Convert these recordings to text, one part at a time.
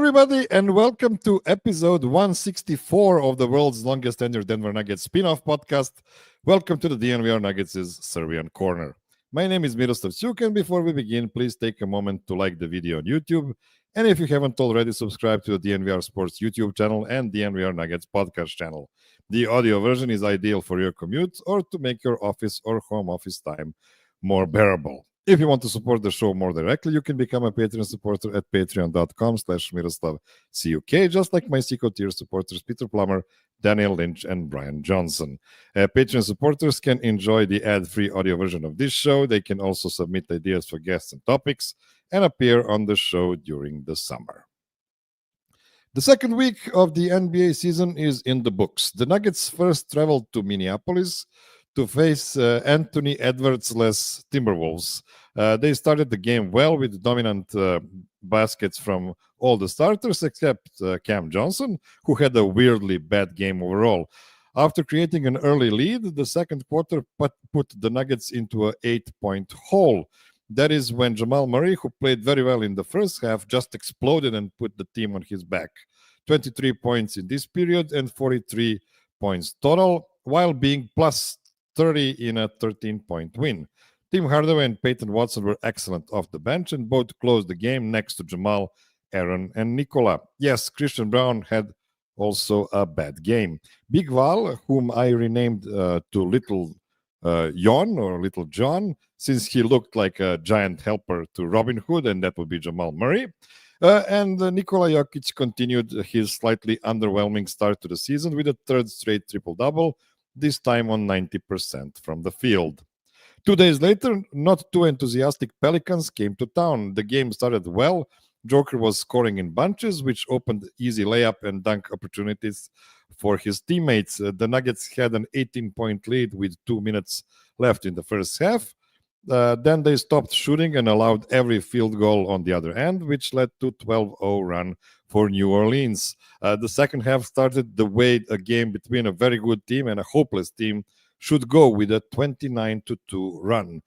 everybody, and welcome to episode 164 of the world's longest tenured Denver Nuggets spin-off podcast. Welcome to the DNVR Nuggets' Serbian Corner. My name is Miroslav, and before we begin, please take a moment to like the video on YouTube. And if you haven't already, subscribe to the DNVR Sports YouTube channel and DNVR Nuggets podcast channel. The audio version is ideal for your commute or to make your office or home office time more bearable. If you want to support the show more directly, you can become a Patreon supporter at patreon.com/MiroslavCUK, just like my Seco tier supporters Peter Plummer, Daniel Lynch, and Brian Johnson. Patreon supporters can enjoy the ad-free audio version of this show. They can also submit ideas for guests and topics and appear on the show during the summer. The second week of the NBA season is in the books. The Nuggets first traveled to Minneapolis to face Anthony Edwards-less Timberwolves. They started the game well with dominant baskets from all the starters except Cam Johnson, who had a weirdly bad game overall. After creating an early lead, the second quarter put the Nuggets into an 8-point hole. That is when Jamal Murray, who played very well in the first half, just exploded and put the team on his back. 23 points in this period and 43 points total, while being plus 30 in a 13-point win. Tim Hardaway and Peyton Watson were excellent off the bench and both closed the game next to Jamal, Aaron, and Nikola. Yes, Christian Braun had also a bad game. Big Val, whom I renamed to Little Jon or Little John, since he looked like a giant helper to Robin Hood, and that would be Jamal Murray. And Nikola Jokic continued his slightly underwhelming start to the season with a third straight triple-double, this time on 90% from the field. 2 days later, not too enthusiastic Pelicans came to town. The game started well. Joker was scoring in bunches, which opened easy layup and dunk opportunities for his teammates. The Nuggets had an 18-point lead with 2 minutes left in the first half. Then they stopped shooting and allowed every field goal on the other end, which led to a 12-0 run for New Orleans. The second half started the way a game between a very good team and a hopeless team should go, with a 29-2 run.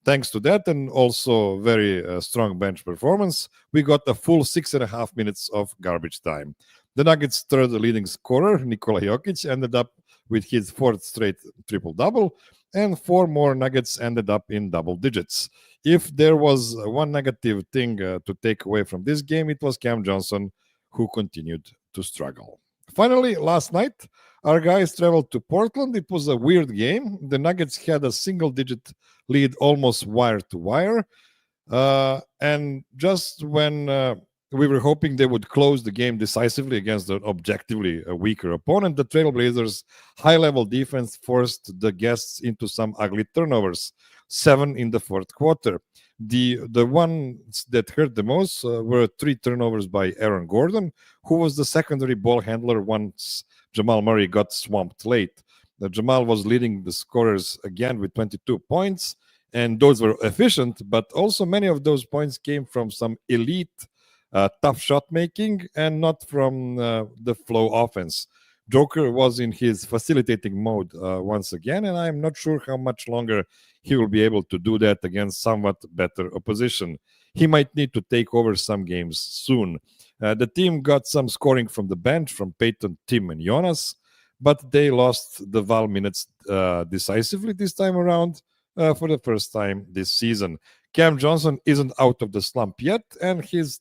Thanks to that and also very strong bench performance, we got a full 6.5 minutes of garbage time. The Nuggets' third leading scorer, Nikola Jokic, ended up with his fourth straight triple-double, and 4 more Nuggets ended up in double digits. If there was one negative thing to take away from this game, it was Cam Johnson, who continued to struggle. Finally, last night, our guys traveled to Portland. It was a weird game. The Nuggets had a single-digit lead almost wire to wire. And just when we were hoping they would close the game decisively against an objectively weaker opponent, the Trailblazers' high-level defense forced the guests into some ugly turnovers, 7 in the fourth quarter. The ones that hurt the most were 3 turnovers by Aaron Gordon, who was the secondary ball handler once Jamal Murray got swamped late. Jamal was leading the scorers again with 22 points, and those were efficient, but also many of those points came from some elite tough shot making and not from the flow offense. Joker was in his facilitating mode once again, and I'm not sure how much longer he will be able to do that against somewhat better opposition. He might need to take over some games soon. The team got some scoring from the bench from Peyton, Tim, and Jonas, but they lost the Val minutes decisively this time around for the first time this season. Cam Johnson isn't out of the slump yet, and this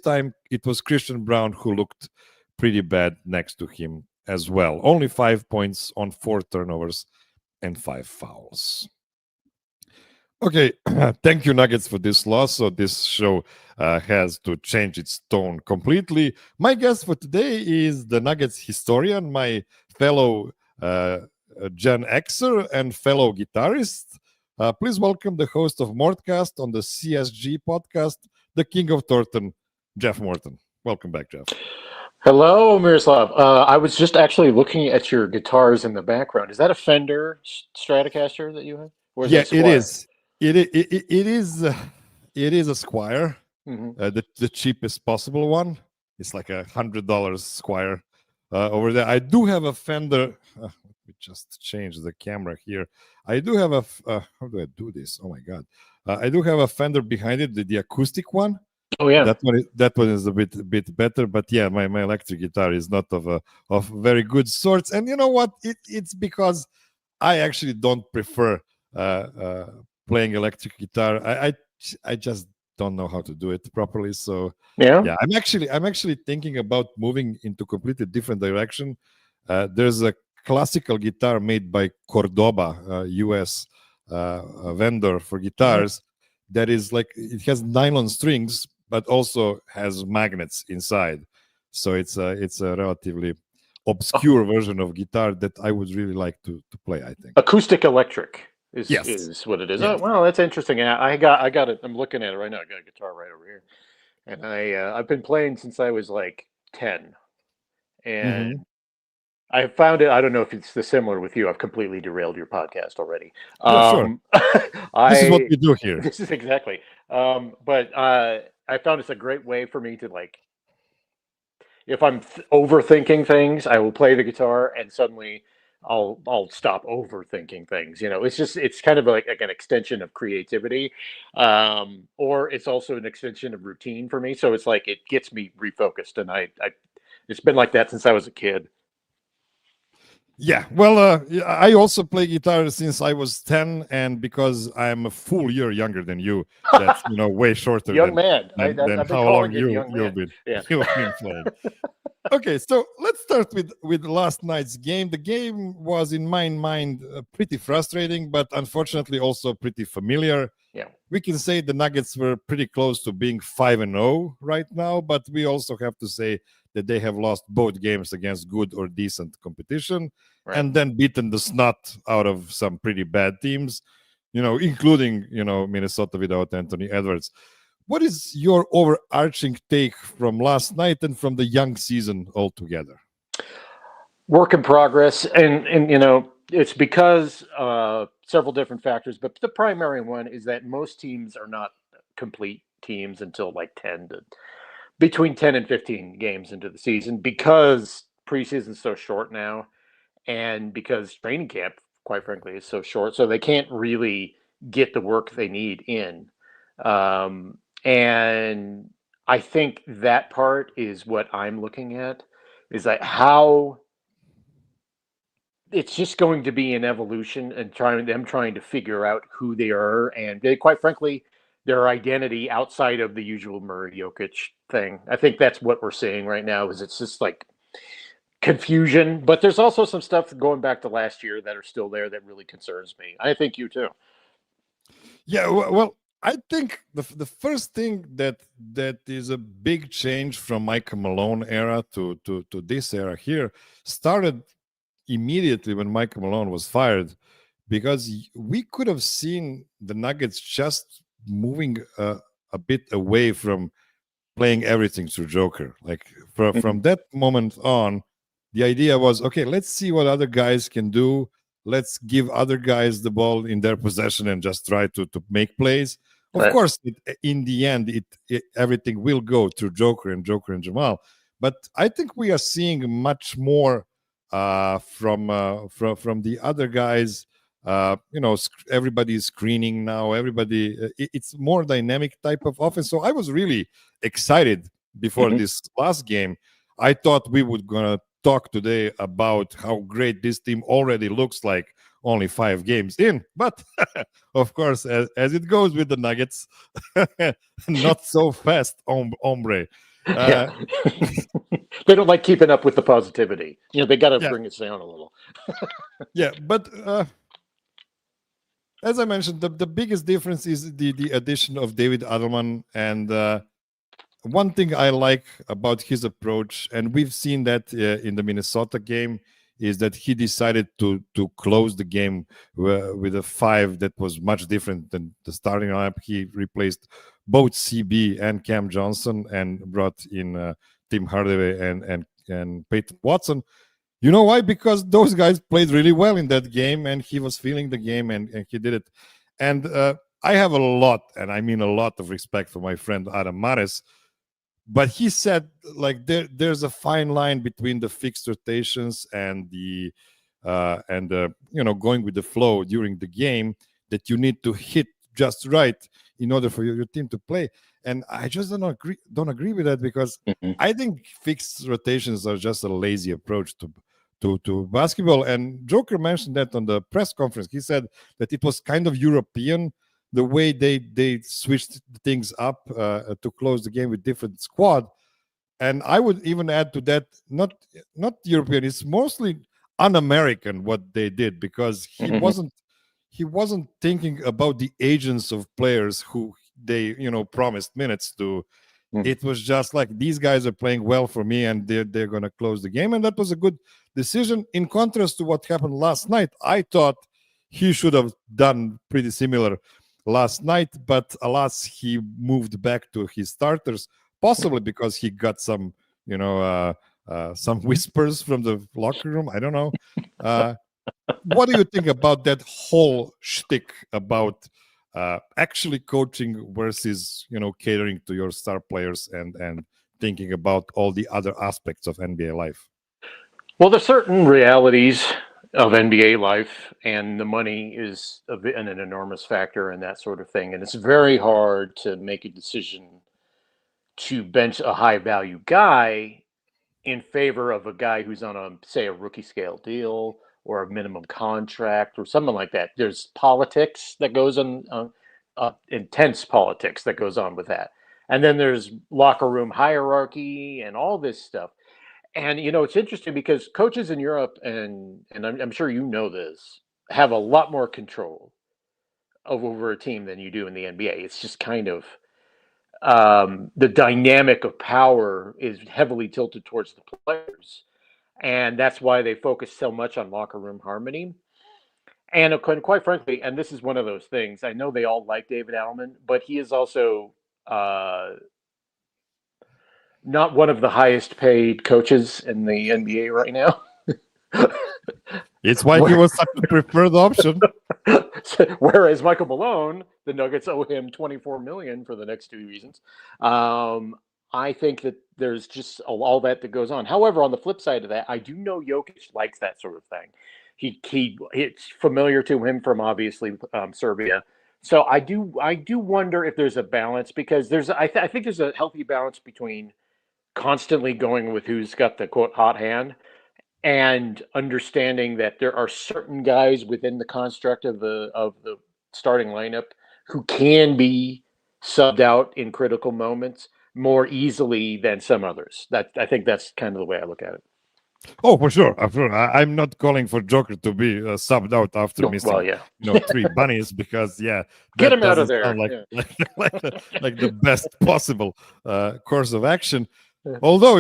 time it was Christian Braun who looked pretty bad next to him as well. Only 5 points on 4 turnovers and 5 fouls. Okay, thank you, Nuggets, for this loss. So this show has to change its tone completely. My guest for today is the Nuggets historian, my fellow Gen Xer and fellow guitarist. Please welcome the host of Mortcast on the CSG Podcast, the King of Thornton, Jeff Morton. Welcome back, Jeff. Hello, Miroslav. I was just actually looking at your guitars in the background. Is that a Fender Stratocaster that you have? Or is it is. It is a Squire, the cheapest possible one. It's like $100 Squire over there. I do have a Fender. Let me just change the camera here. I do have a. How do I do this? Oh my God! I do have a Fender behind it, the acoustic one. Oh yeah. That one is a bit better, but yeah, my electric guitar is not of very good sorts. And you know what? It's because I actually don't prefer playing electric guitar. I just don't know how to do it properly. So Yeah. yeah, I'm actually thinking about moving into completely different direction. There's a classical guitar made by Cordoba, US a vendor for guitars, that is like it has nylon strings, but also has magnets inside. So it's a relatively obscure version of guitar that I would really like to play, I think. Acoustic electric Yes. is what it is. Oh, Yes. well, that's interesting. I got it. I'm looking at it right now. I got a guitar right over here, and I've been playing since I was like 10, and Hmm. I found it. I don't know if it's similar with you. I've completely derailed your podcast already. Yeah, sure. This is what I we do here. This is exactly. But I found it's a great way for me to like, if I'm overthinking things, I will play the guitar, and suddenly I'll stop overthinking things. It's kind of like an extension of creativity, or it's also an extension of routine for me. So it's like it gets me refocused, and I it's been like that since I was a kid. Yeah, well, yeah, I also play guitar since I was 10, and because I'm a full year younger than you, that's way shorter Young than man. than I've been how long calling you the young you've man. been Yeah. you've been playing. Okay, so let's start with last night's game. The game was, in my mind, pretty frustrating, but unfortunately also pretty familiar. Yeah. We can say the Nuggets were pretty close to being 5-0 right now, but we also have to say that they have lost both games against good or decent competition, Right. and then beaten the snot out of some pretty bad teams, including Minnesota without Anthony Edwards. What is your overarching take from last night and from the young season altogether? Work in progress, and it's because several different factors, but the primary one is that most teams are not complete teams until like between 10 and 15 games into the season, because preseason's so short now, and because training camp, quite frankly, is so short, so they can't really get the work they need in. And I think that part is what I'm looking at, is like how it's just going to be an evolution, and trying to figure out who they are, and quite frankly, their identity outside of the usual Murray Jokic thing. I think that's what we're seeing right now. Is it's just like confusion, but there's also some stuff going back to last year that are still there that really concerns me. I think you too. Yeah, well, I think the first thing that is a big change from Michael Malone era to this era here started immediately when Michael Malone was fired, because we could have seen the Nuggets just moving a bit away from playing everything through Joker. Like from that moment on, the idea was, okay, let's see what other guys can do. Let's give other guys the ball in their possession and just try to make plays. Of Right. course, in the end, everything will go through Joker and Jamal. But I think we are seeing much more from the other guys. Everybody's screening now. Everybody, it's more dynamic type of offense. So I was really excited before this last game. I thought we would gonna talk today about how great this team already looks like only 5 games in, but of course, as it goes with the Nuggets, not so fast, hombre. Yeah. They don't like keeping up with the positivity. They got to bring it down a little. Yeah, but as I mentioned, the biggest difference is the addition of David Adelman. And one thing I like about his approach, and we've seen that in the Minnesota game, is that he decided to close the game with a 5 that was much different than the starting lineup. He replaced both CB and Cam Johnson and brought in Tim Hardaway and Peyton Watson. You know why? Because those guys played really well in that game, and he was feeling the game, and he did it. And I have a lot, and I mean a lot of respect for my friend Adam Mares, but he said, like, there's a fine line between the fixed rotations and the going with the flow during the game, that you need to hit just right in order for your team to play. And I just don't agree with that, because I think fixed rotations are just a lazy approach to basketball. And Joker mentioned that on the press conference. He said that it was kind of European, the way they switched things up to close the game with different squad. And I would even add to that, not European, it's mostly un-American what they did, because he wasn't thinking about the agents of players who they promised minutes to. It was just like, these guys are playing well for me, and they're going to close the game. And that was a good decision. In contrast to what happened last night, I thought he should have done pretty similar last night, but alas, he moved back to his starters, possibly because he got some whispers from the locker room. I don't know. What do you think about that whole shtick about actually coaching versus catering to your star players and thinking about all the other aspects of NBA life? Well, there's certain realities of NBA life, and the money is an enormous factor in that sort of thing. And it's very hard to make a decision to bench a high value guy in favor of a guy who's on a rookie scale deal or a minimum contract or something like that. There's politics that goes on, intense politics that goes on with that. And then there's locker room hierarchy and all this stuff. And, it's interesting because coaches in Europe, and I'm sure you know this, have a lot more control over a team than you do in the NBA. It's just kind of the dynamic of power is heavily tilted towards the players. And that's why they focus so much on locker room harmony. And quite frankly, and this is one of those things, I know they all like David Adelman, but he is also not one of the highest paid coaches in the NBA right now. It's why he was such a preferred option. Whereas Michael Malone, the Nuggets owe him $24 million for the next 2 reasons. I think that there's just all that goes on. However, on the flip side of that, I do know Jokic likes that sort of thing. It's familiar to him from obviously Serbia. So I do wonder if there's a balance, because I think there's a healthy balance between constantly going with who's got the quote hot hand and understanding that there are certain guys within the construct of the starting lineup who can be subbed out in critical moments more easily than some others. I think that's kind of the way I look at it. Oh, for sure. I'm not calling for Joker to be subbed out after missing 3 bunnies, because get him out of there. Like the best possible course of action. Although,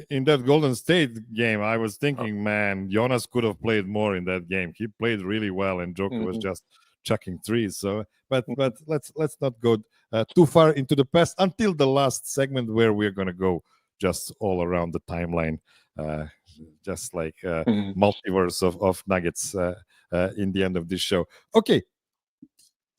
in that Golden State game, I was thinking, man, Jonas could have played more in that game. He played really well, and Joker was just chucking threes. So, but let's not go too far into the past until the last segment, where we're going to go just all around the timeline, just like multiverse of Nuggets in the end of this show. Okay,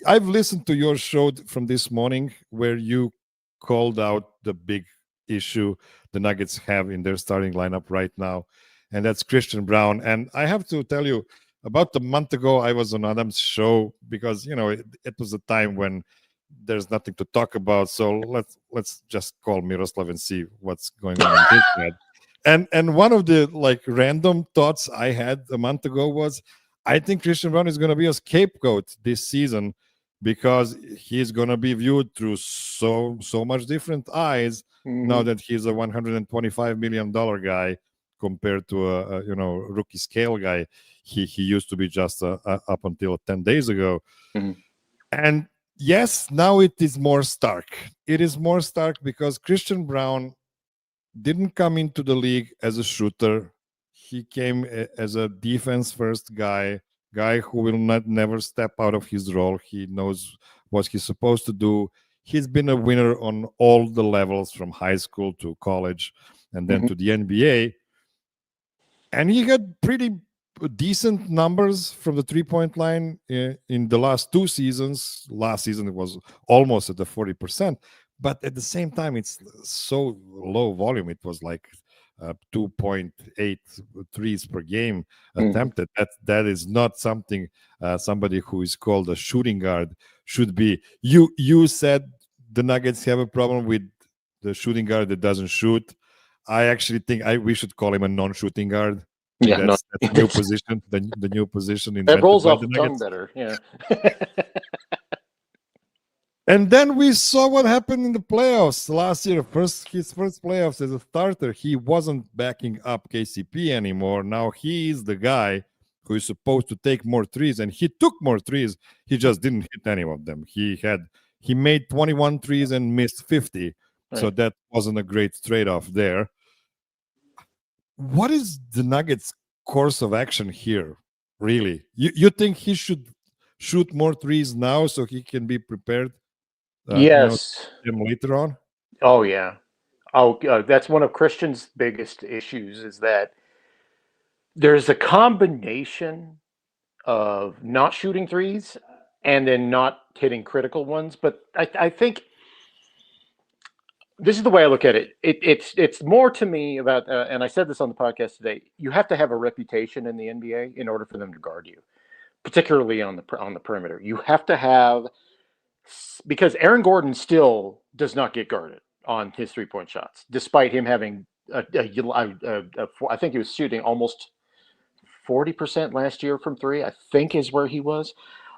I've listened to your show from this morning where you called out the big issue the Nuggets have in their starting lineup right now, and that's Christian Braun. And I have to tell you, about a month ago, I was on Adam's show because it was a time when there's nothing to talk about. So let's just call Miroslav and see what's going on in his head. And one of the random thoughts I had a month ago was, I think Christian Braun is going to be a scapegoat this season, because he's going to be viewed through so much different eyes now that he's a $125 million guy compared to a rookie scale guy. He used to be just up until 10 days ago. And yes, now it is more stark. It is more stark because Christian Braun didn't come into the league as a shooter. He came as a defense-first guy who will never step out of his role. He knows what he's supposed to do. He's been a winner on all the levels, from high school to college and then to the NBA. And he had pretty decent numbers from the three-point line in the last 2 seasons. Last season, it was almost at the 40%. But at the same time, it's so low volume. It was like 2.8 threes per game attempted. That is not something somebody who is called a shooting guard should be. You said the Nuggets have a problem with the shooting guard that doesn't shoot. I actually think we should call him a non-shooting guard. Yeah, That's a new position. The new position that rolls off the the tongue better. Yeah. And then we saw what happened in the playoffs last year. His first playoffs as a starter, he wasn't backing up KCP anymore. Now he is the guy who is supposed to take more threes, and he took more threes. He just didn't hit any of them. He made 21 threes and missed 50. Right. So that wasn't a great trade-off there. What is the Nuggets' course of action here, really? You think he should shoot more threes now so he can be prepared? Yes. Later on. Oh yeah. That's one of Christian's biggest issues, is that there's a combination of not shooting threes and then not hitting critical ones. But I think this is the way I look at it. It's more to me about, and I said this on the podcast today, you have to have a reputation in the NBA in order for them to guard you, particularly on the perimeter. You have to have, because Aaron Gordon still does not get guarded on his three-point shots, despite him having I think he was shooting almost 40% last year from three, I think is where he was.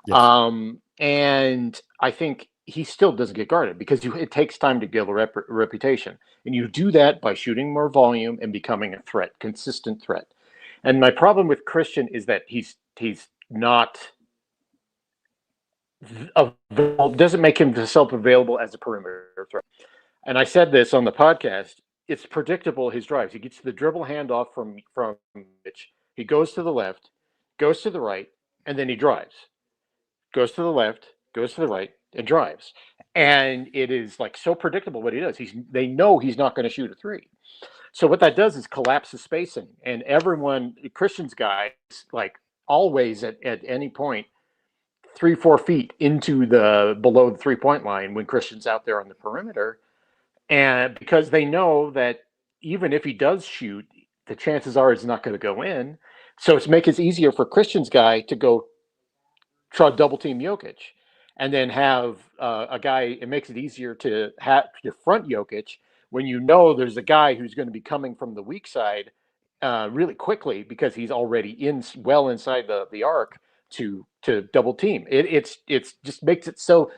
Yes. And I think he still doesn't get guarded because it takes time to build a reputation. And you do that by shooting more volume and becoming a threat, consistent threat. And my problem with Christian is that he's not doesn't make himself available as a perimeter threat. And I said this on the podcast, it's predictable, his drives. He gets the dribble handoff from Mitch. He goes to the left, goes to the right, and then he drives. Goes to the left, goes to the right, and drives. And it is like so predictable what he does. They know he's not going to shoot a three. So what that does is collapse the spacing. And everyone, Christian's guys, like always at any point, 3-4 feet into below the 3-point line when Christian's out there on the perimeter. And because they know that even if he does shoot, the chances are it's not going to go in. So it's make it easier for Christian's guy to go try to double team Jokic, and then have a guy. It makes it easier to front Jokic when you know there's a guy who's going to be coming from the weak side really quickly because he's already well inside the arc to double team. It's just makes it so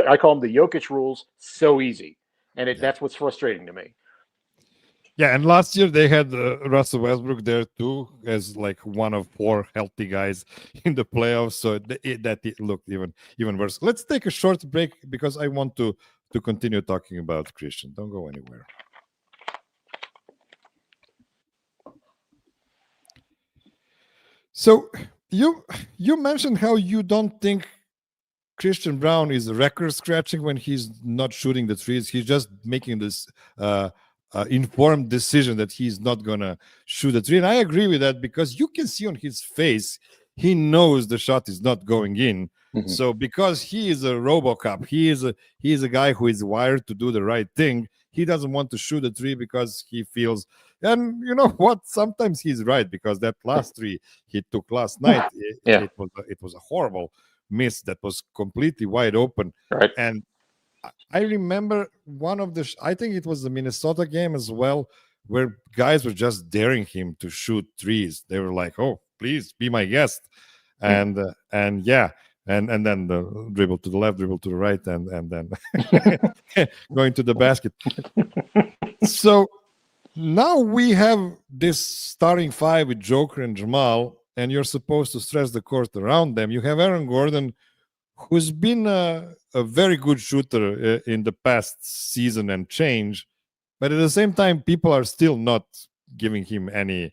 I call them the Jokic rules so easy, and that's what's frustrating to me. Yeah, and last year they had Russell Westbrook there too, as like one of 4 healthy guys in the playoffs. So it looked even worse. Let's take a short break because I want to continue talking about Christian. Don't go anywhere. So you mentioned how you don't think Christian Braun is record scratching when he's not shooting the threes. He's just making this informed decision that he's not gonna shoot a three, and I agree with that because you can see on his face he knows the shot is not going in. Mm-hmm. So because he is a RoboCop, he is a guy who is wired to do the right thing. He doesn't want to shoot a three because he feels, and you know what? Sometimes he's right because that last three he took last night, it was a horrible miss that was completely wide open, right. And I remember one of I think it was the Minnesota game as well, where guys were just daring him to shoot threes. They were like, "Oh, please be my guest," and then the dribble to the left, dribble to the right, and then going to the basket. So now we have this starting 5 with Joker and Jamal, and you're supposed to stretch the court around them. You have Aaron Gordon, who's been a very good shooter in the past season and change, but at the same time, people are still not giving him any.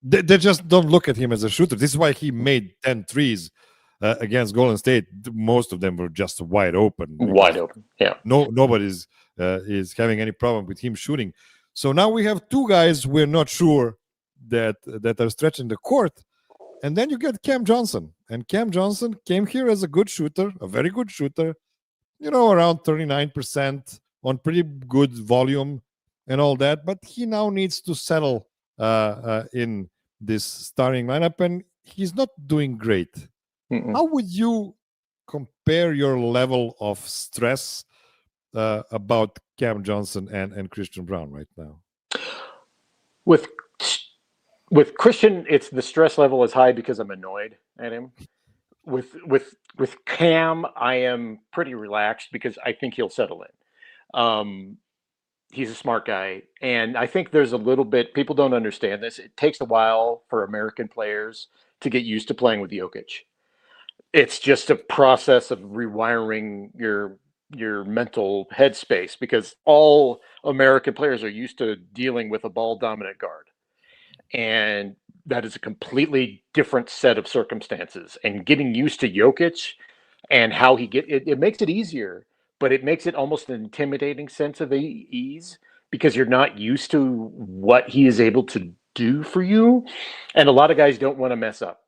They just don't look at him as a shooter. This is why he made 10 threes against Golden State. Most of them were just wide open. Wide open, yeah. Nobody's is having any problem with him shooting. So now we have 2 guys we're not sure that are stretching the court. And then you get Cam Johnson. And Cam Johnson came here as a good shooter, a very good shooter, around 39% on pretty good volume and all that, but he now needs to settle in this starting lineup, and he's not doing great. Mm-mm. How would you compare your level of stress about Cam Johnson and Christian Braun right now? With Christian, it's the stress level is high because I'm annoyed at him. With Cam, I am pretty relaxed because I think he'll settle in. He's a smart guy, and I think there's a little bit, people don't understand this. It takes a while for American players to get used to playing with Jokic. It's just a process of rewiring your mental headspace, because all American players are used to dealing with a ball dominant guard. And that is a completely different set of circumstances. And getting used to Jokic and how it makes it easier, but it makes it almost an intimidating sense of ease, because you're not used to what he is able to do for you. And a lot of guys don't want to mess up.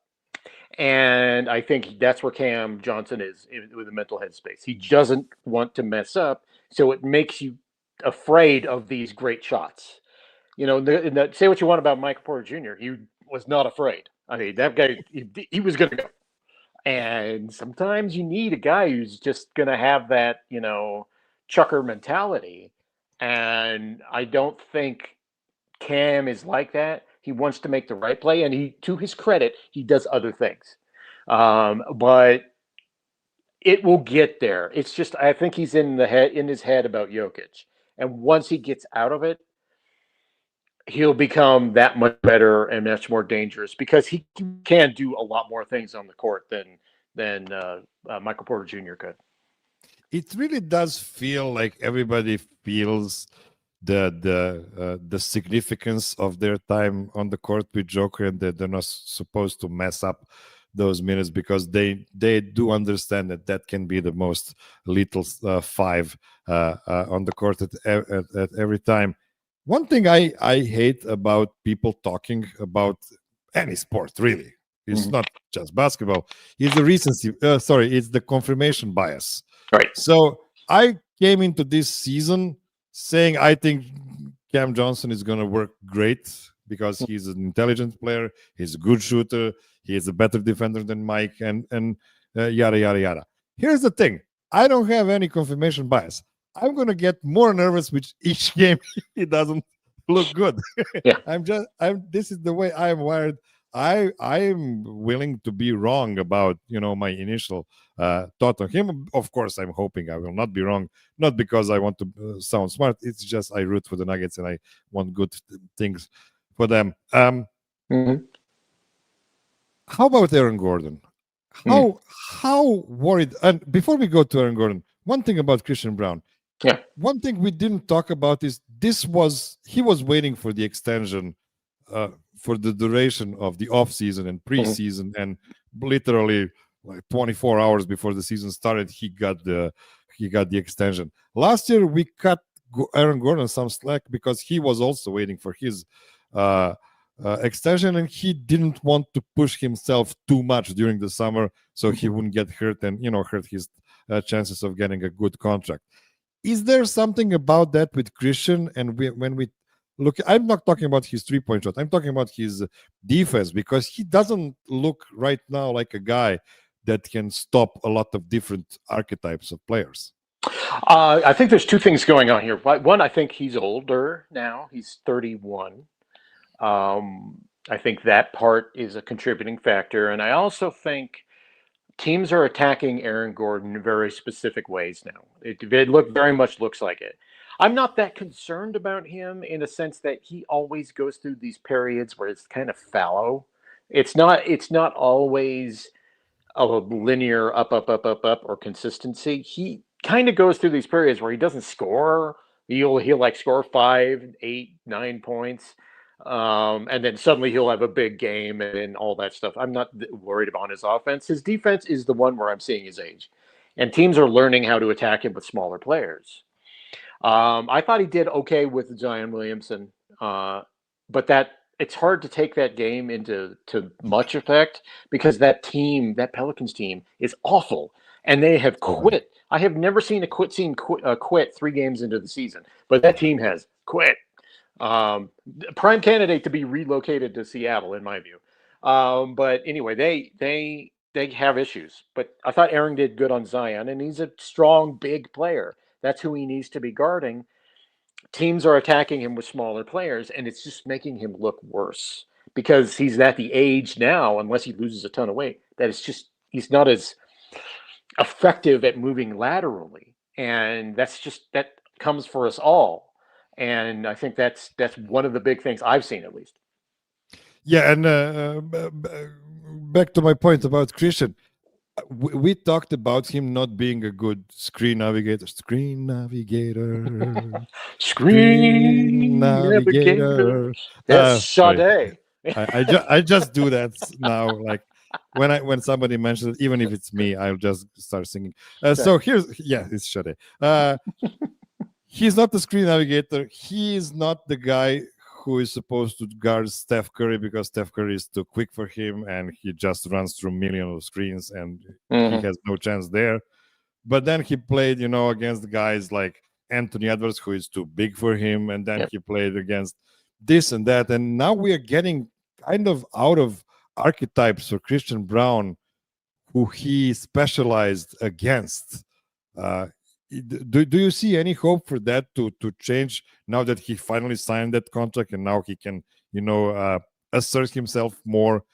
And I think that's where Cam Johnson is with the mental headspace. He doesn't want to mess up, so it makes you afraid of these great shots. You know, say what you want about Michael Porter Jr., he was not afraid. I mean, that guy, he was going to go. And sometimes you need a guy who's just going to have that, chucker mentality. And I don't think Cam is like that. He wants to make the right play, and to his credit, he does other things. But it will get there. It's just, I think he's in his head about Jokic. And once he gets out of it, he'll become that much better and much more dangerous, because he can do a lot more things on the court than Michael Porter Jr. could. It really does feel like everybody feels the significance of their time on the court with Joker, and that they're not supposed to mess up those minutes, because they do understand that can be the most lethal five on the court at every time. One thing I hate about people talking about any sport, really, it's not just basketball, is the recency. It's the confirmation bias. Right. So I came into this season saying I think Cam Johnson is going to work great, because he's an intelligent player, he's a good shooter, he is a better defender than Mike, and yada, yada, yada. Here's the thing. I don't have any confirmation bias. I'm going to get more nervous with each game he doesn't look good. Yeah. This is the way I'm wired. I am willing to be wrong about my initial thought on him. Of course, I'm hoping I will not be wrong, not because I want to sound smart. It's just I root for the Nuggets and I want good things for them. How about Aaron Gordon? How worried? And before we go to Aaron Gordon, one thing about Christian Braun. Yeah. One thing we didn't talk about is he was waiting for the extension for the duration of the off season and preseason, and literally like 24 hours before the season started, he got the extension. Last year we cut Aaron Gordon some slack because he was also waiting for his extension, and he didn't want to push himself too much during the summer so he wouldn't get hurt and hurt his chances of getting a good contract. Is there something about that with Christian? And when we look, I'm not talking about his 3-point shot, I'm talking about his defense, because he doesn't look right now like a guy that can stop a lot of different archetypes of players. I think there's two things going on here. One, I think he's older now. He's 31. I think that part is a contributing factor. And I also think teams are attacking Aaron Gordon in very specific ways now. It very much looks like it. I'm not that concerned about him in a sense that he always goes through these periods where it's kind of fallow. It's not always a linear up or consistency. He kind of goes through these periods where he doesn't score. He'll like score 5, 8, 9 points. And then suddenly he'll have a big game and all that stuff. I'm not worried about his offense. His defense is the one where I'm seeing his age. And teams are learning how to attack him with smaller players. I thought he did okay with Zion Williamson. But it's hard to take that game into much effect, because that Pelicans team is awful. and they have quit. I have never seen a quit 3 games into the season, but that team has quit. Prime candidate to be relocated to Seattle, in my view. But anyway, they have issues. But I thought Aaron did good on Zion, and he's a strong, big player. That's who he needs to be guarding. Teams are attacking him with smaller players, and it's just making him look worse because he's at the age now, unless he loses a ton of weight, that it's just he's not as effective at moving laterally. And that comes for us all. And I think that's one of the big things I've seen, at least. Yeah, and back to my point about Christian, we talked about him not being a good screen navigator. Screen navigator. Yes, Sade. I just do that now. Like when somebody mentions it, even if it's me, I'll just start singing. So it's Sade. He's not the screen navigator. He is not the guy who is supposed to guard Steph Curry because Steph Curry is too quick for him and he just runs through millions of screens and he has no chance there. But then he played, against guys like Anthony Edwards, who is too big for him. And then he played against this and that. And now we are getting kind of out of archetypes for Christian Braun, who he specialized against. Do you see any hope for that to change now that he finally signed that contract and now he can, assert himself more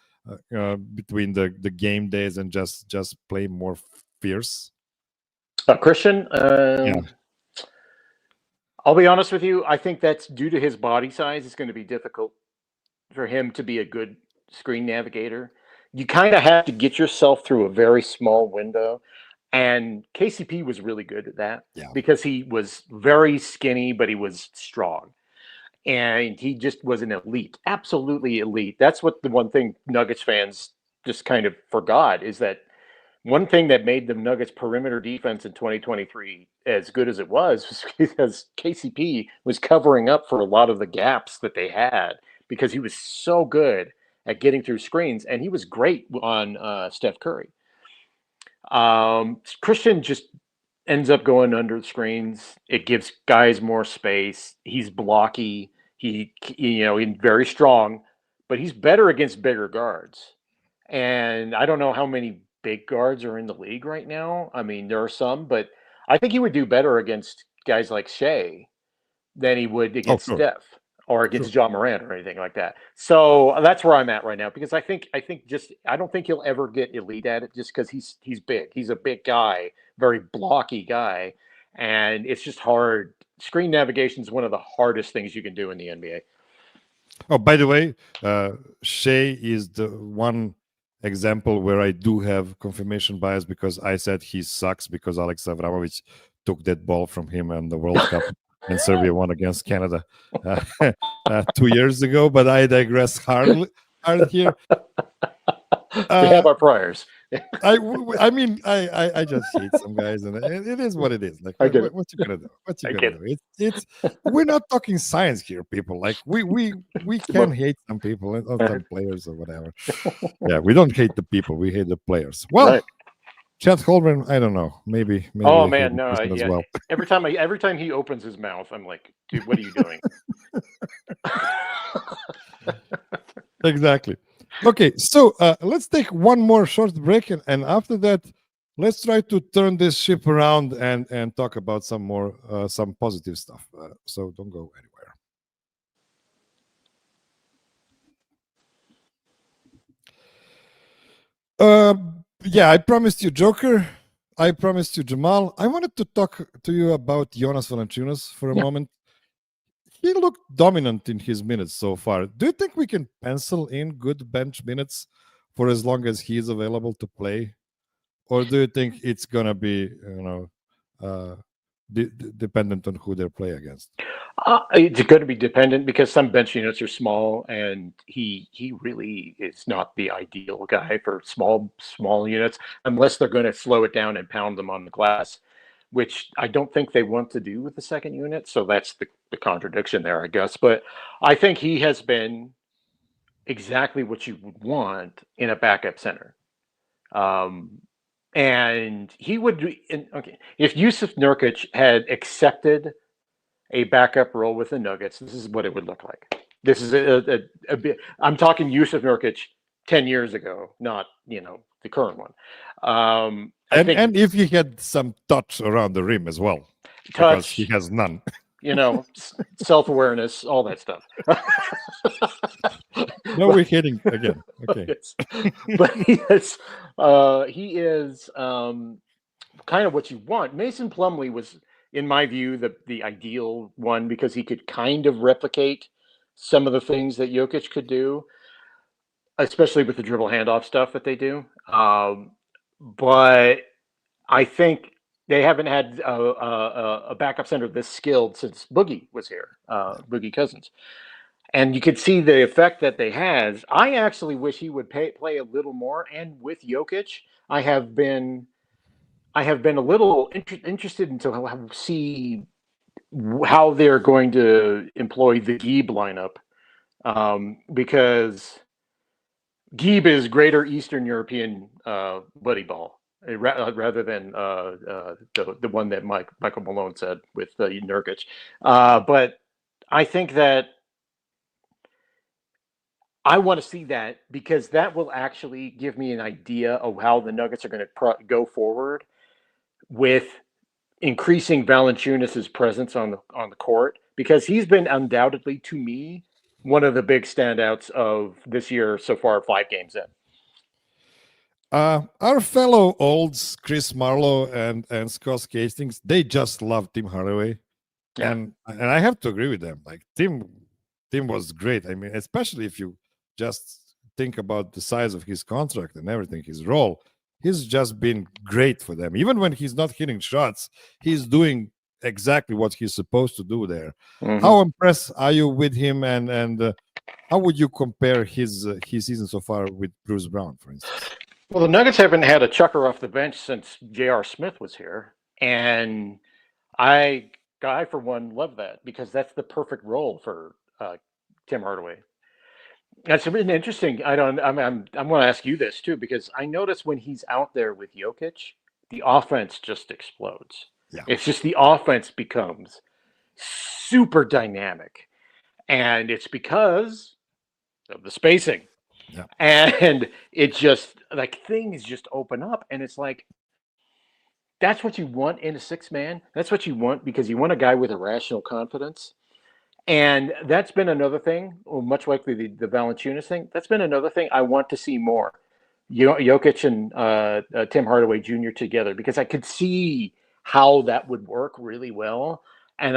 between the game days and just play more fierce? Christian, I'll be honest with you. I think that's due to his body size. It's going to be difficult for him to be a good screen navigator. You kind of have to get yourself through a very small window. And KCP was really good at that because he was very skinny, but he was strong. And he just was an elite, absolutely elite. That's what the one thing Nuggets fans just kind of forgot is that one thing that made the Nuggets perimeter defense in 2023 as good as it was because KCP was covering up for a lot of the gaps that they had because he was so good at getting through screens. And he was great on Steph Curry. Christian just ends up going under the screens. It gives guys more space. He's blocky. He's very strong, but he's better against bigger guards. And I don't know how many big guards are in the league right now. I mean, there are some, but I think he would do better against guys like Shea than he would against Steph or against John Morant or anything like that. So that's where I'm at right now because I don't think he'll ever get elite at it just because he's big. He's a big guy, very blocky guy, and it's just hard. Screen navigation is one of the hardest things you can do in the NBA. Oh, by the way, Shea is the one example where I do have confirmation bias because I said he sucks because Alex Avramovic took that ball from him in the World Cup. And Serbia won against Canada 2 years ago, but I digress hard here. We have our priors. I just hate some guys, and it is what it is. Like, what you gonna do? What you gonna do? It's we're not talking science here, people. Like we can hate some people and some players or whatever. Yeah, we don't hate the people; we hate the players. Well. Right. Chet Holmgren, I don't know. Maybe. Oh man, no. Yeah. Well. Every time he opens his mouth, I'm like, dude, what are you doing? Exactly. Okay, so let's take one more short break, and after that, let's try to turn this ship around and talk about some more some positive stuff. So don't go anywhere. Yeah, I promised you Joker. I promised you Jamal. I wanted to talk to you about Jonas Valanciunas for a moment. He looked dominant in his minutes so far. Do you think we can pencil in good bench minutes for as long as he is available to play? Or do you think it's going to be, dependent on who they play against? It's going to be dependent because some bench units are small, and he really is not the ideal guy for small units unless they're going to slow it down and pound them on the glass, which I don't think they want to do with the second unit. So that's the contradiction there, I guess. But I think he has been exactly what you would want in a backup center. And he would be okay if Yusuf Nurkic had accepted a backup role with the Nuggets. This is what it would look like. This is a bit. I'm talking Yusuf Nurkic 10 years ago, not the current one. I think And if he had some touch around the rim as well, because he touch, has none. self-awareness, all that stuff. No, we're hitting again. Okay. Yes. But he is kind of what you want. Mason Plumlee was, in my view, the ideal one because he could kind of replicate some of the things that Jokic could do, especially with the dribble handoff stuff that they do. But I think they haven't had a backup center this skilled since Boogie was here, Boogie Cousins. And you could see the effect that they has. I actually wish he would play a little more. And with Jokic, I have been a little interested in to see how they're going to employ the Geeb lineup, because Geeb is Greater Eastern European buddy ball, rather than the one that Michael Malone said with Nurkic. But I think that I want to see that because that will actually give me an idea of how the Nuggets are going to go forward with increasing Valanciunas' presence on the court, because he's been undoubtedly, to me, one of the big standouts of this year so far, 5 games in. Our fellow olds, Chris Marlowe and Scott Hastings, they just love Tim Hardaway. Yeah. And I have to agree with them. Like Tim was great. I mean, especially if you just think about the size of his contract and everything, his role, he's just been great for them. Even when he's not hitting shots, he's doing exactly what he's supposed to do there. Mhm. How impressed are you with him, and how would you compare his season so far with Bruce Brown, for instance? Well, the Nuggets haven't had a chucker off the bench since J.R. Smith was here, and I for one love that because that's the perfect role for Tim Hardaway. That's been interesting. I'm going to ask you this too, because I notice when he's out there with Jokic, the offense just explodes. Yeah. It's just the offense becomes super dynamic, and it's because of the spacing. Yeah. And it just like things just open up, and it's like that's what you want in a 6-man. That's what you want because you want a guy with irrational confidence. And that's been another thing, or much like the Valanciunas thing. That's been another thing I want to see more. Jokic and Tim Hardaway Jr. together, because I could see how that would work really well. And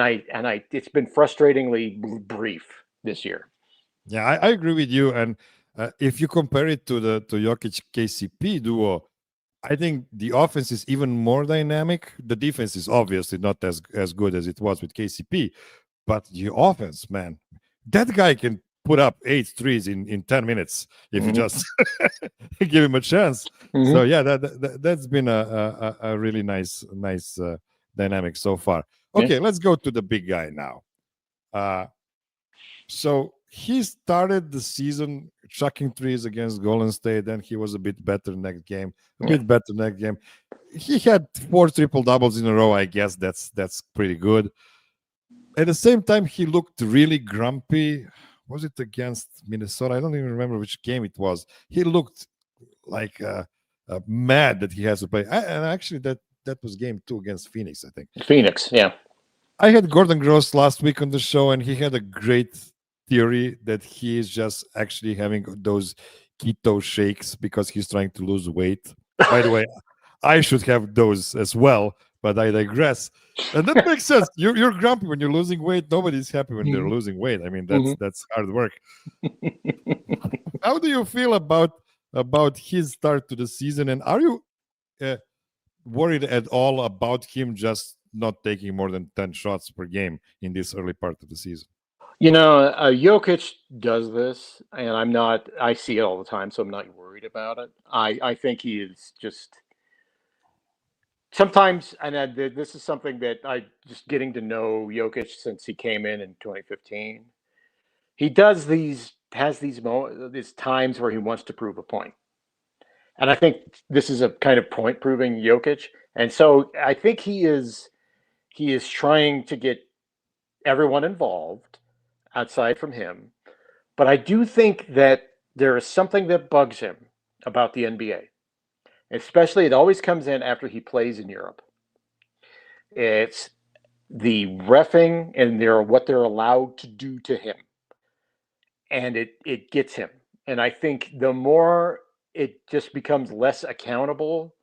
it's been frustratingly brief this year. Yeah, I agree with you. And if you compare it to Jokic KCP duo, I think the offense is even more dynamic. The defense is obviously not as good as it was with KCP, but the offense, man, that guy can put up 8 threes in 10 minutes if you just give him a chance. Mhm. So yeah, that's been a really nice dynamic so far. Okay, let's go to the big guy now. So he started the season chucking threes against Golden State, and he was a bit better next game. He had 4 triple-doubles in a row. I guess that's pretty good. At the same time, he looked really grumpy. Was it against Minnesota? I don't even remember which game it was. He looked like mad that he has to play. And actually, that was game 2 against Phoenix, I think. Phoenix, yeah. I had Gordon Gross last week on the show, and he had a great theory that he is just actually having those keto shakes because he's trying to lose weight. By the way, I should have those as well, but I digress. And that makes sense. You're grumpy when you're losing weight. Nobody's happy when they're losing weight. I mean, that's hard work. How do you feel about his start to the season? And are you worried at all about him just not taking more than 10 shots per game in this early part of the season? Jokic does this, and I see it all the time, so I'm not worried about it. I think he is just sometimes, and this is something that I just getting to know Jokic since he came in 2015. He has these times where he wants to prove a point. And I think this is a kind of point proving Jokic. And so I think he is trying to get everyone involved outside from him. But I do think that there is something that bugs him about the NBA. Especially, it always comes in after he plays in Europe. It's the reffing and what they're allowed to do to him. And it gets him. And I think the more it just becomes less accountable,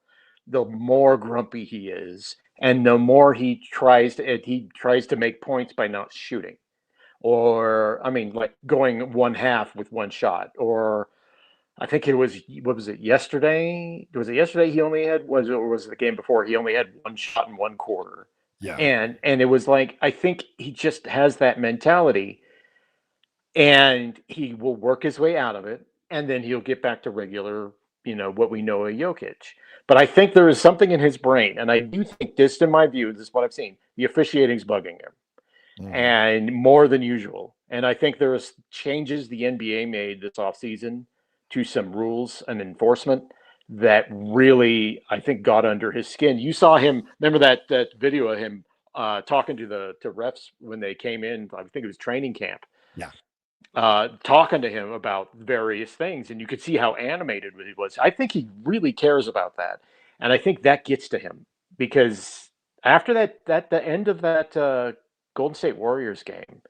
the more grumpy he is, and the more he tries to make points by not shooting, or I mean, like going one half with one shot, or I think it was what was it yesterday? Was it yesterday? He only had was it the game before? He only had one shot in one quarter, Yeah. and it was like I think he just has that mentality, and he will work his way out of it, and then he'll get back to regular, what we know of Jokic. But I think there is something in his brain, and I do think this, in my view, this is what I've seen. The officiating's bugging him, and more than usual. And I think there is changes the NBA made this offseason to some rules and enforcement that really, I think, got under his skin. You saw him. Remember that video of him talking to refs when they came in. I think it was training camp. Yeah. Talking to him about various things, and you could see how animated he was. I think he really cares about that, and I think that gets to him because after the end of that Golden State Warriors game,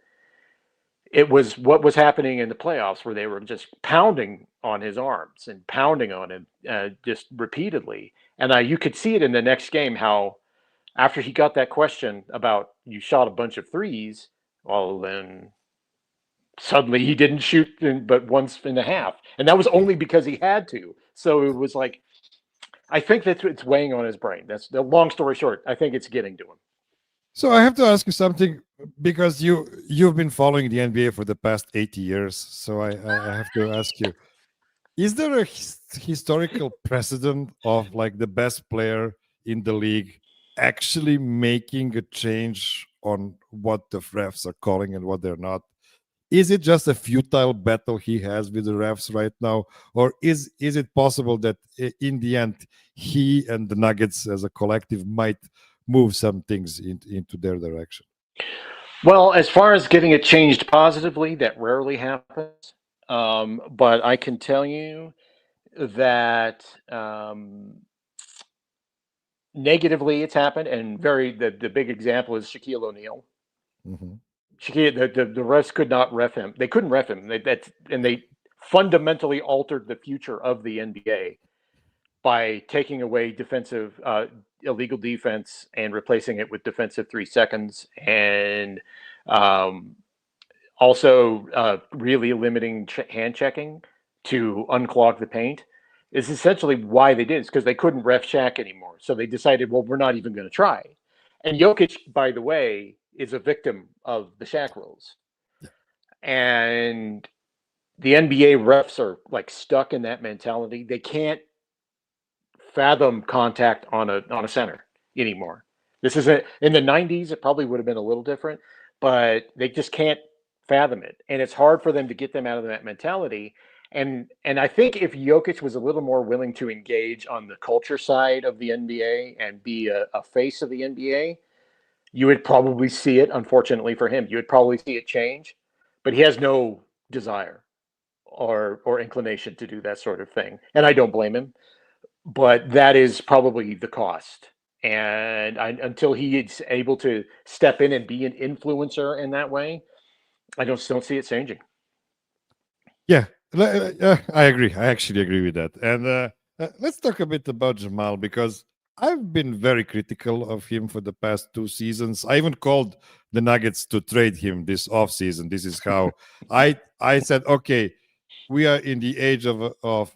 it was what was happening in the playoffs where they were just pounding on his arms and pounding on him just repeatedly, and you could see it in the next game how after he got that question about you shot a bunch of threes, well then. Suddenly he didn't shoot but once and a half, and that was only because he had to. So it was like, I think that it's weighing on his brain. That's the long story short. I think it's getting to him. So I have to ask you something because you've been following the NBA for the past 80 years. So I have to ask you: is there a historical precedent of like the best player in the league actually making a change on what the refs are calling and what they're not? Is it just a futile battle he has with the refs right now, or is it possible that in the end he and the Nuggets as a collective might move some things into their direction? Well, as far as getting it changed positively, that rarely happens. But I can tell you that negatively it's happened, and the big example is Shaquille O'Neal. Mm-hmm. The refs could not ref him. They couldn't ref him. They fundamentally altered the future of the NBA by taking away defensive illegal defense and replacing it with defensive 3 seconds, and also really limiting hand checking to unclog the paint. Is essentially why they did it. It's because they couldn't ref Shaq anymore. So they decided, well, we're not even going to try. And Jokic, by the way, is a victim of the Shaq rules. Yeah. And the NBA refs are like stuck in that mentality. They can't fathom contact on a center anymore. This is in the 90s, it probably would have been a little different, but they just can't fathom it. And it's hard for them to get them out of that mentality. And I think if Jokic was a little more willing to engage on the culture side of the NBA and be a face of the NBA, you would probably see it, unfortunately for him, you would probably see it change, but he has no desire or inclination to do that sort of thing. And I don't blame him, but that is probably the cost. And until he is able to step in and be an influencer in that way, I don't see it changing. Yeah, I agree. I actually agree with that. And let's talk a bit about Jamal because I've been very critical of him for the past 2 seasons. I even called the Nuggets to trade him this offseason. This is how I said, okay, we are in the age of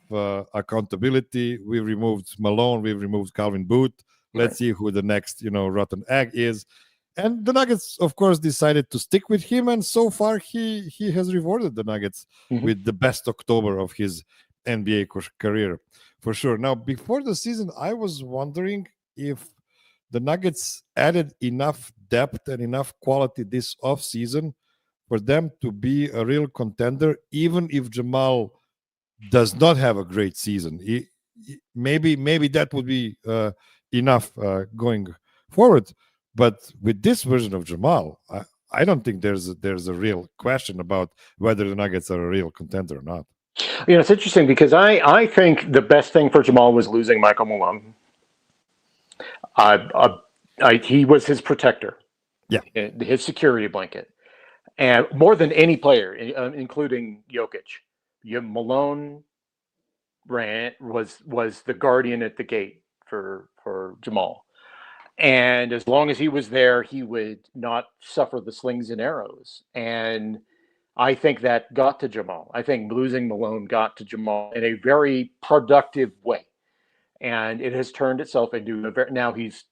accountability. We removed Malone. We removed Calvin Booth. Let's see who the next, rotten egg is. And the Nuggets, of course, decided to stick with him. And so far, he has rewarded the Nuggets with the best October of his NBA career, for sure. Now, before the season, I was wondering if the Nuggets added enough depth and enough quality this offseason for them to be a real contender, even if Jamal does not have a great season. maybe that would be enough going forward. But with this version of Jamal, I don't think there's a real question about whether the Nuggets are a real contender or not. It's interesting because I think the best thing for Jamal was losing Michael Malone. He was his protector, his security blanket, and more than any player, including Jokic, Malone was the guardian at the gate for Jamal. And as long as he was there, he would not suffer the slings and arrows. And I think that got to Jamal. I think losing Malone got to Jamal in a very productive way. And it has turned itself into now he's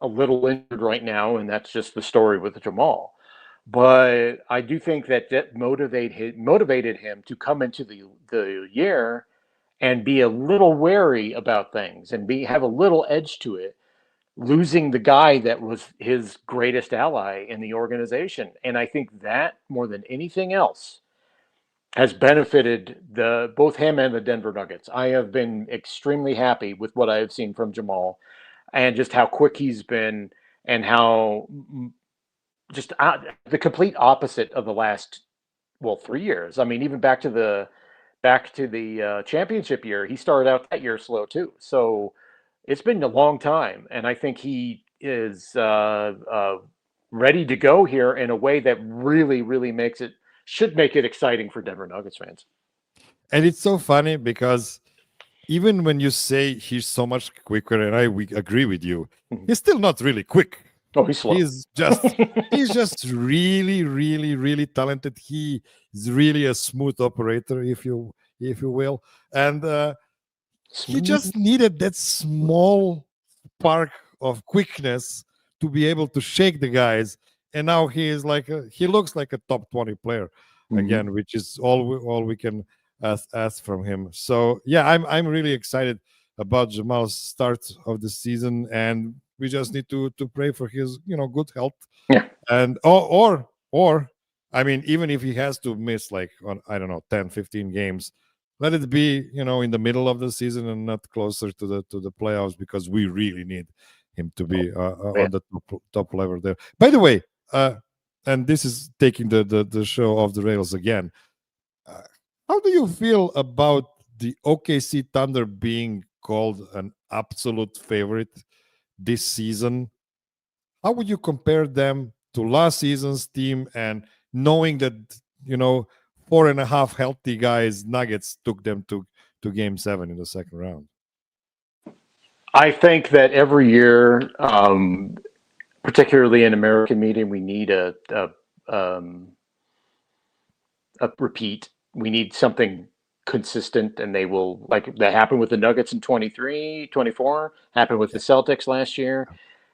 a little injured right now, and that's just the story with Jamal. But I do think that motivated him to come into the year and be a little wary about things and have a little edge to it, losing the guy that was his greatest ally in the organization. And I think that more than anything else has benefited both him and the Denver Nuggets. I have been extremely happy with what I have seen from Jamal and just how quick he's been and how just the complete opposite of the last 3 years. I mean, even back to the championship year, he started out that year slow too. So it's been a long time, and I think he is ready to go here in a way that really, really should make it exciting for Denver Nuggets fans. And it's so funny because even when you say he's so much quicker, and we agree with you, he's still not really quick. Oh, he's slow. He's just really, really, really talented. He is really a smooth operator, if you will, and he just needed that small spark of quickness to be able to shake the guys. And now he is he looks like a top 20 player again, which is all we can ask from him. So yeah, I'm really excited about Jamal's start of the season, and we just need to pray for his good health. Yeah. And or I mean, even if he has to miss 10, 15 games, let it be in the middle of the season and not closer to the playoffs, because we really need him to be on the top level there. By the way, and this is taking the show off the rails again. How do you feel about the OKC Thunder being called an absolute favorite this season? How would you compare them to last season's team, and knowing that 4.5 healthy guys, Nuggets took them to Game 7 in the second round? I think that every year, particularly in American media, we need a repeat. We need something consistent, and they will, that happened with the Nuggets in 23, 24, happened with the Celtics last year,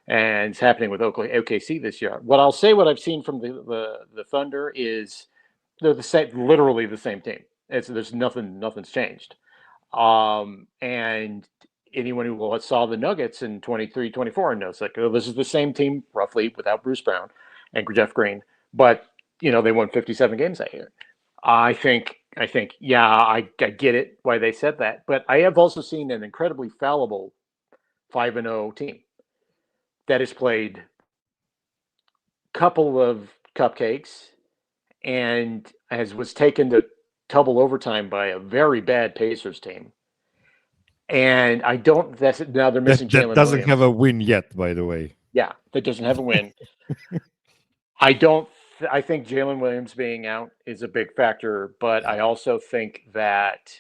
and it's happening with OKC this year. What I've seen from the Thunder is they're the same, literally the same team. There's nothing's changed. And anyone who saw the Nuggets in 23, 24 knows this is the same team roughly without Bruce Brown and Jeff Green, but they won 57 games that year. I think, yeah, I get it why they said that, but I have also seen an incredibly fallible 5-0 team that has played a couple of cupcakes and was taken to double overtime by a very bad Pacers team. And now they're missing Jalen Williams. That doesn't have a win yet, by the way. Yeah, that doesn't have a win. I think Jalen Williams being out is a big factor, but I also think that,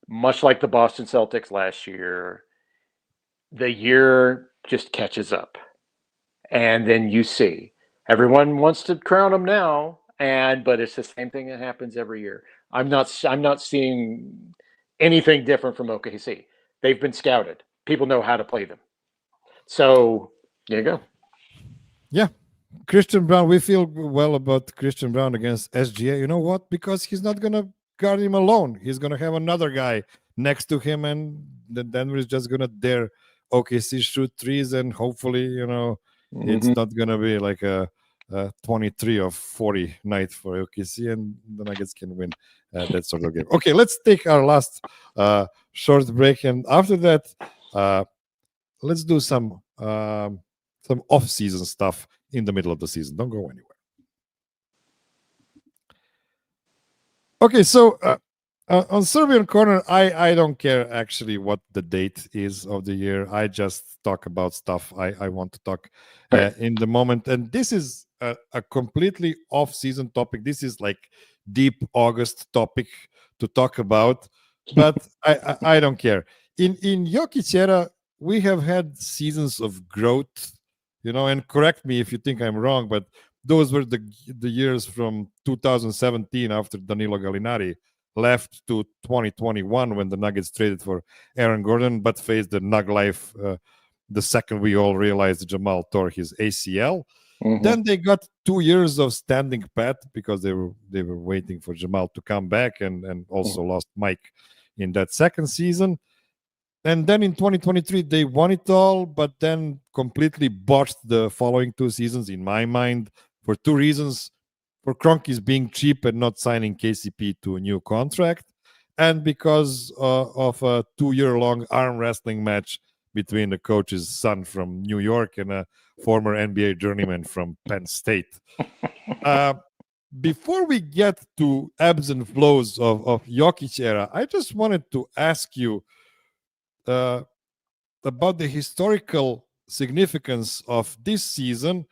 much like the Boston Celtics last year, the year just catches up. And then you see everyone wants to crown them now, but it's the same thing that happens every year. I'm not seeing anything different from OKC. They've been scouted. People know how to play them. So there you go. Yeah. Christian Braun, we feel well about Christian Braun against SGA. You know what? Because he's not going to guard him alone. He's going to have another guy next to him, and then Denver is just going to dare OKC shoot threes, and hopefully, it's not going to be like a 23 of 40 night for OKC, and the Nuggets can win that sort of game. Okay, let's take our last short break, and after that, let's do some off-season stuff in the middle of the season. Don't go anywhere. Okay, so on Serbian corner, I don't care actually what the date is of the year. I just talk about stuff I want to talk in the moment. And this is a completely off-season topic. This is like deep August topic to talk about, but I don't care. In Jokic era, we have had seasons of growth, and correct me if you think I'm wrong, but those were the years from 2017 after Danilo Gallinari left to 2021 when the Nuggets traded for Aaron Gordon, but faced the Nug life the second we all realized Jamal tore his ACL. Mm-hmm. Then they got 2 years of standing pat because they were waiting for Jamal to come back, and also lost Mike in that second season. And then in 2023, they won it all, but then completely botched the following 2 seasons, in my mind, for 2 reasons. For Kroenkes being cheap and not signing KCP to a new contract, and because of a 2-year-long arm wrestling match between the coach's son from New York and a former NBA journeyman from Penn State. Before we get to ebbs and flows of Jokic era, I just wanted to ask you about the historical significance of this season.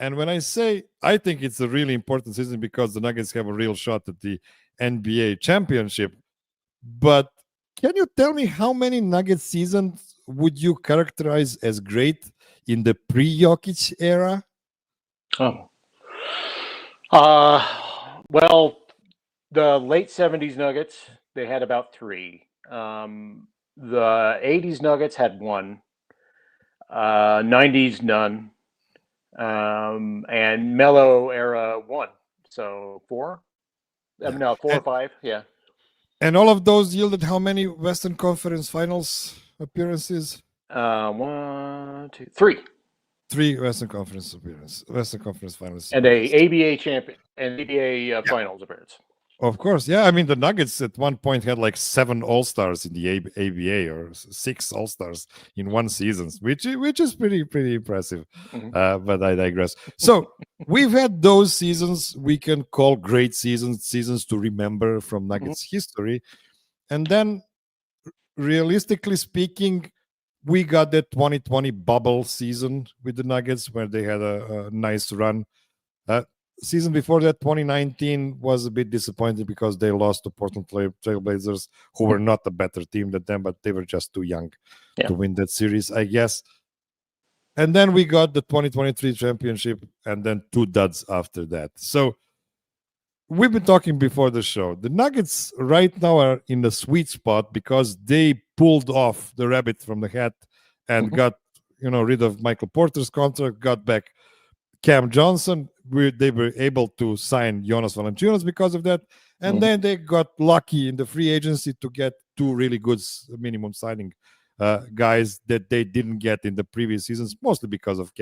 And when I say I think it's a really important season because the Nuggets have a real shot at the NBA championship, but can you tell me how many Nuggets seasons would you characterize as great in the pre-Jokic era? Well, the late 70s Nuggets, they had about 3. The 80s Nuggets had 1. 90s, none. And Melo era 1. So 4? No, 4 or 5, yeah. And all of those yielded how many Western Conference Finals appearances? 1, 2, 3. 3 Western Conference Finals. And a ABA champion and ABA Finals appearance. Of course, yeah. I mean, the Nuggets at one point had like 7 All-Stars in the ABA or 6 All-Stars in one season, which is pretty impressive. Mm-hmm. But I digress. So we've had those seasons we can call great seasons to remember from Nuggets history. And then, realistically speaking, we got that 2020 bubble season with the Nuggets where they had a nice run. Season before that, 2019, was a bit disappointing because they lost to Portland Trailblazers, who were not a better team than them, but they were just too young to win that series, I guess. And then we got the 2023 championship and then 2 duds after that. So we've been talking before the show. The Nuggets right now are in the sweet spot because they pulled off the rabbit from the hat and got rid of Michael Porter's contract, got back Cam Johnson. They were able to sign Jonas Valanciunas because of that. And then they got lucky in the free agency to get 2 really good minimum signing guys that they didn't get in the previous seasons, mostly because of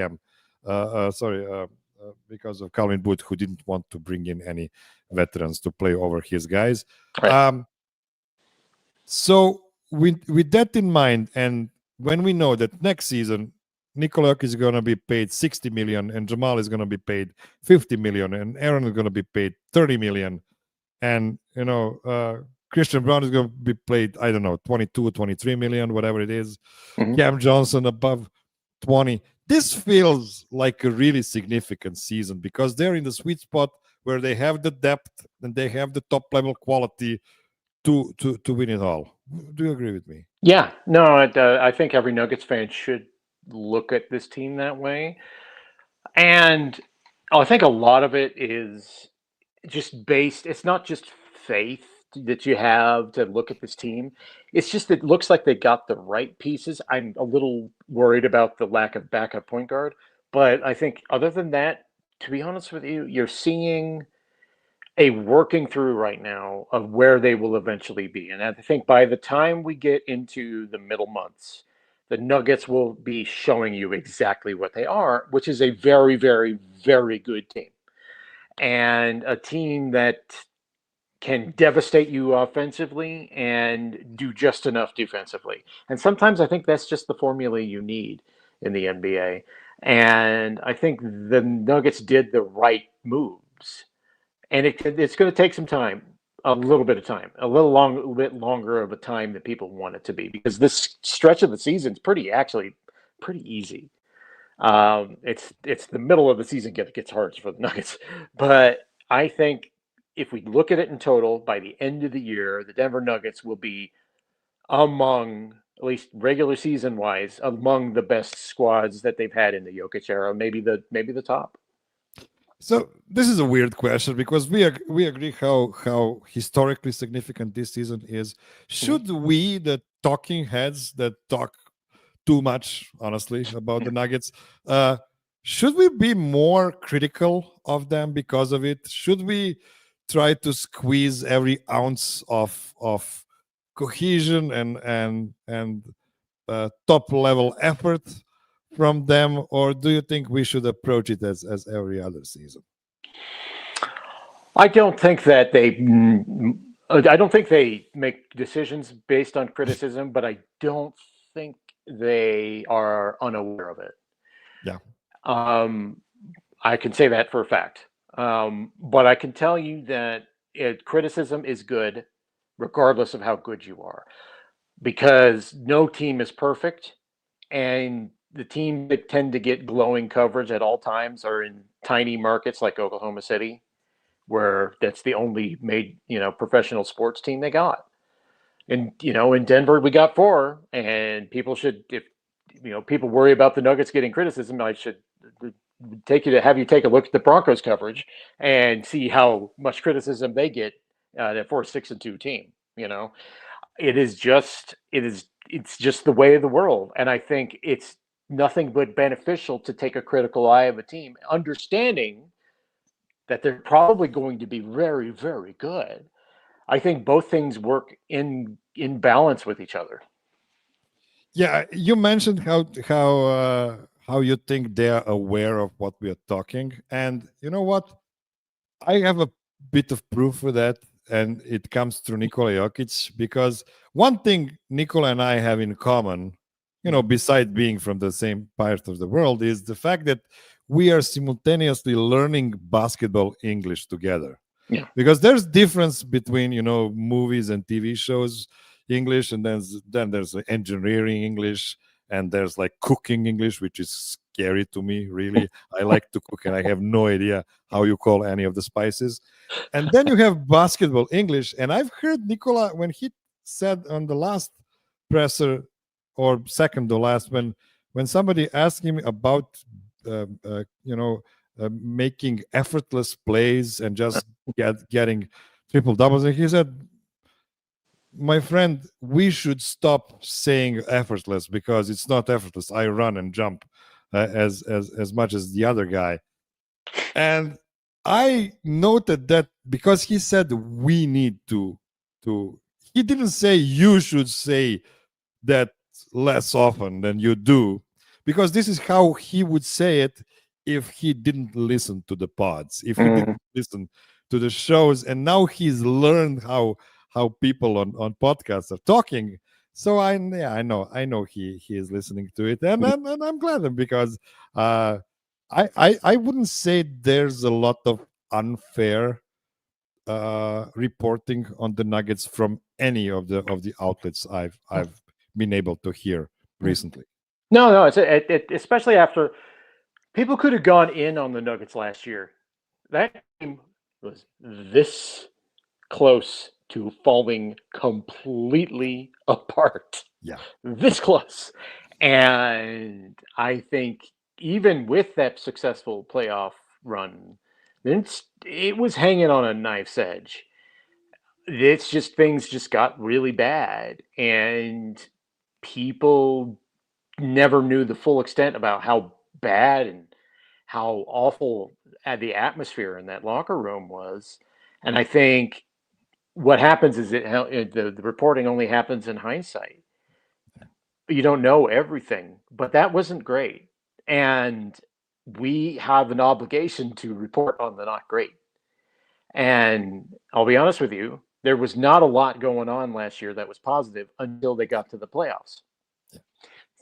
because of Calvin Booth, who didn't want to bring in any veterans to play over his guys. Right. So with that in mind, and when we know that next season Nikola is going to be paid $60 million, and Jamal is going to be paid $50 million, and Aaron is going to be paid $30 million, and Christian Braun is going to be paid, I don't know, $22 or $23 million, whatever it is. Cam Johnson above 20. This feels like a really significant season because they're in the sweet spot where they have the depth and they have the top level quality to win it all. Do you agree with me? Yeah, no, I think every Nuggets fan should look at this team that way. And I think a lot of it is just based, it's not just faith that you have to look at this team. It's just it looks like they got the right pieces. I'm a little worried about the lack of backup point guard, but I think other than that, to be honest with you, you're seeing a working through right now of where they will eventually be. And I think by the time we get into the middle months, the Nuggets will be showing you exactly what they are, which is a very, very, very good team. And a team that can devastate you offensively and do just enough defensively. And sometimes I think that's just the formula you need in the NBA. And I think the Nuggets did the right moves. And it's going to take some time, a little bit of time, a little bit longer of a time than people want it to be, because this stretch of the season is pretty easy. It's the middle of the season gets hard for the Nuggets, but I think if we look at it in total, by the end of the year, the Denver Nuggets will be among, at least regular season wise, among the best squads that they've had in the Jokic era, maybe the top. So this is a weird question because we agree how historically significant this season is. Should we, the talking heads that talk too much, honestly, about the Nuggets, should we be more critical of them because of it? Should we try to squeeze every ounce of cohesion and top level effort from them, or do you think we should approach it as every other season? I don't think they make decisions based on criticism, but I don't think they are unaware of it. Yeah. I can say that for a fact. But I can tell you that criticism is good regardless of how good you are, because no team is perfect, and the teams that tend to get glowing coverage at all times are in tiny markets like Oklahoma City, where that's the only professional sports team they got. And in Denver we got 4, and people should, if people worry about the Nuggets getting criticism, I should have you take a look at the Broncos coverage and see how much criticism they get for a 6-2 team. It's just the way of the world, and I think it's nothing but beneficial to take a critical eye of a team, understanding that they're probably going to be very, very good. I think both things work in balance with each other. Yeah, you mentioned how you think they're aware of what we are talking, and you know what? I have a bit of proof for that, and it comes through Nikola Jokic, because one thing Nikola and I have in common, besides being from the same part of the world, is the fact that we are simultaneously learning basketball English together. Yeah. Because there's difference between movies and TV shows English, and then there's engineering English, and there's like cooking English, which is scary to me, really. I like to cook and I have no idea how you call any of the spices. And then you have basketball English, and I've heard Nikola when he said on the last presser, or second to last, when somebody asked him about making effortless plays and just getting triple doubles, and he said, my friend, we should stop saying effortless, because it's not effortless. I run and jump as much as the other guy. And I noted that because he said we need to he didn't say you should say that less often than you do, because this is how he would say it if he didn't listen to the pods, if he didn't listen to the shows. And now he's learned how people on podcasts are talking. So I know he is listening to it, and I'm glad, because I wouldn't say there's a lot of unfair reporting on the Nuggets from any of the outlets I've been able to hear recently. No, it's especially after people could have gone in on the Nuggets last year. That team was this close to falling completely apart. Yeah. This close. And I think even with that successful playoff run, it was hanging on a knife's edge. It's just, things just got really bad, and people never knew the full extent about how bad and how awful the atmosphere in that locker room was. And I think what happens is the reporting only happens in hindsight. you don't know everything, but that wasn't great. And we have an obligation to report on the not great. And I'll be honest with you, there was not a lot going on last year that was positive until they got to the playoffs.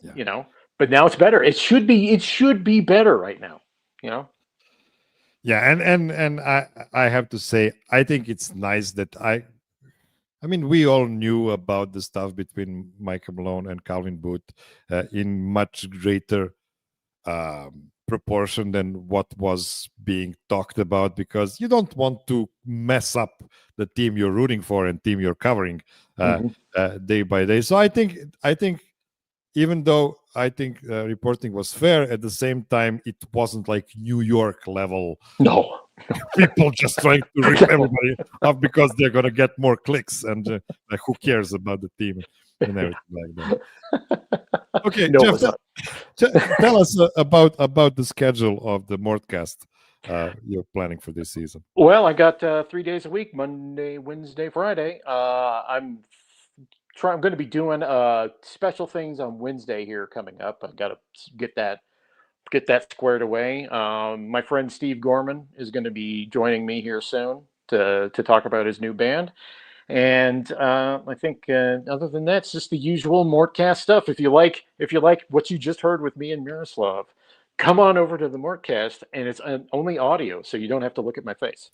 Yeah. You know, but now it's better. It should be better right now, you know. Yeah, and I have to say, I think it's nice that I mean, we all knew about the stuff between Michael Malone and Calvin Booth in much greater proportion than what was being talked about, because you don't want to mess up the team you're rooting for and team you're covering day by day. So I think even though I think reporting was fair, at the same time it wasn't like New York level. No. People just trying to rip everybody off because they're gonna get more clicks, and like, who cares about the team and everything like that. Okay, No, Jeff, tell us about the schedule of the Mortcast you're planning for this season. Well, I got 3 days a week: Monday, Wednesday, Friday. I'm going to be doing special things on Wednesday here coming up. I got to get that squared away. My friend Steve Gorman is going to be joining me here soon to talk about his new band. And I think other than that, it's just the usual Mortcast stuff. If you like what you just heard with me and Miroslav, come on over to the Mortcast, and it's only audio, so you don't have to look at my face.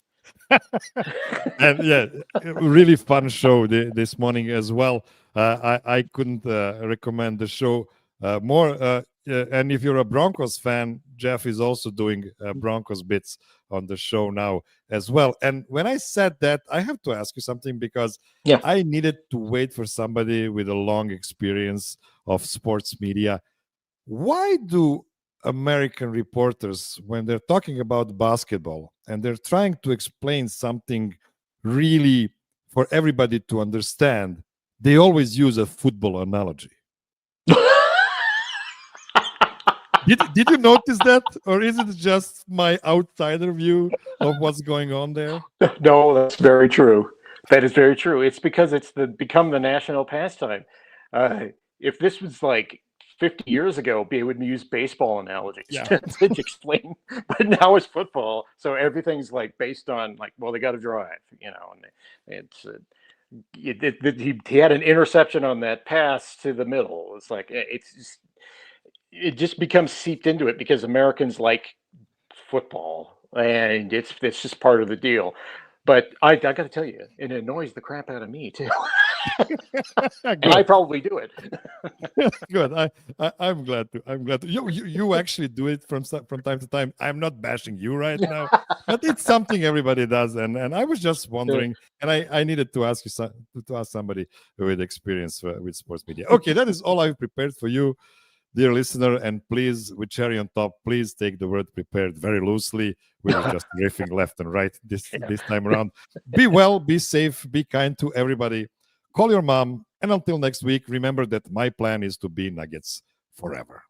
And yeah, really fun show this morning as well. I couldn't recommend the show more. And if you're a Broncos fan, Jeff is also doing Broncos bits on the show now as well. And when I said that, I have to ask you something, because I needed to wait for somebody with a long experience of sports media. Why do American reporters, when they're talking about basketball and they're trying to explain something really for everybody to understand, they always use a football analogy? Did you notice that, or is it just my outsider view of what's going on there? No, that's very true. That is very true. It's because it's become the national pastime. If this was like 50 years ago, they would use baseball analogies to explain, but now it's football, so everything's like based on like, well, they got to drive, you know, and he had an interception on that pass to the middle. It's like it just becomes seeped into it because Americans like football, and it's just part of the deal. But I got to tell you, it annoys the crap out of me too. And I probably do it. Good. I'm glad to. I'm glad to. You actually do it from time to time. I'm not bashing you right now, but it's something everybody does. And I was just wondering, and I needed to ask you to ask somebody with experience with sports media. Okay, that is all I've prepared for you, dear listener. And please, with cherry on top, please take the word prepared very loosely. We were just riffing left and right this time around. Be well, be safe, be kind to everybody. Call your mom. And until next week, remember that my plan is to be Nuggets forever.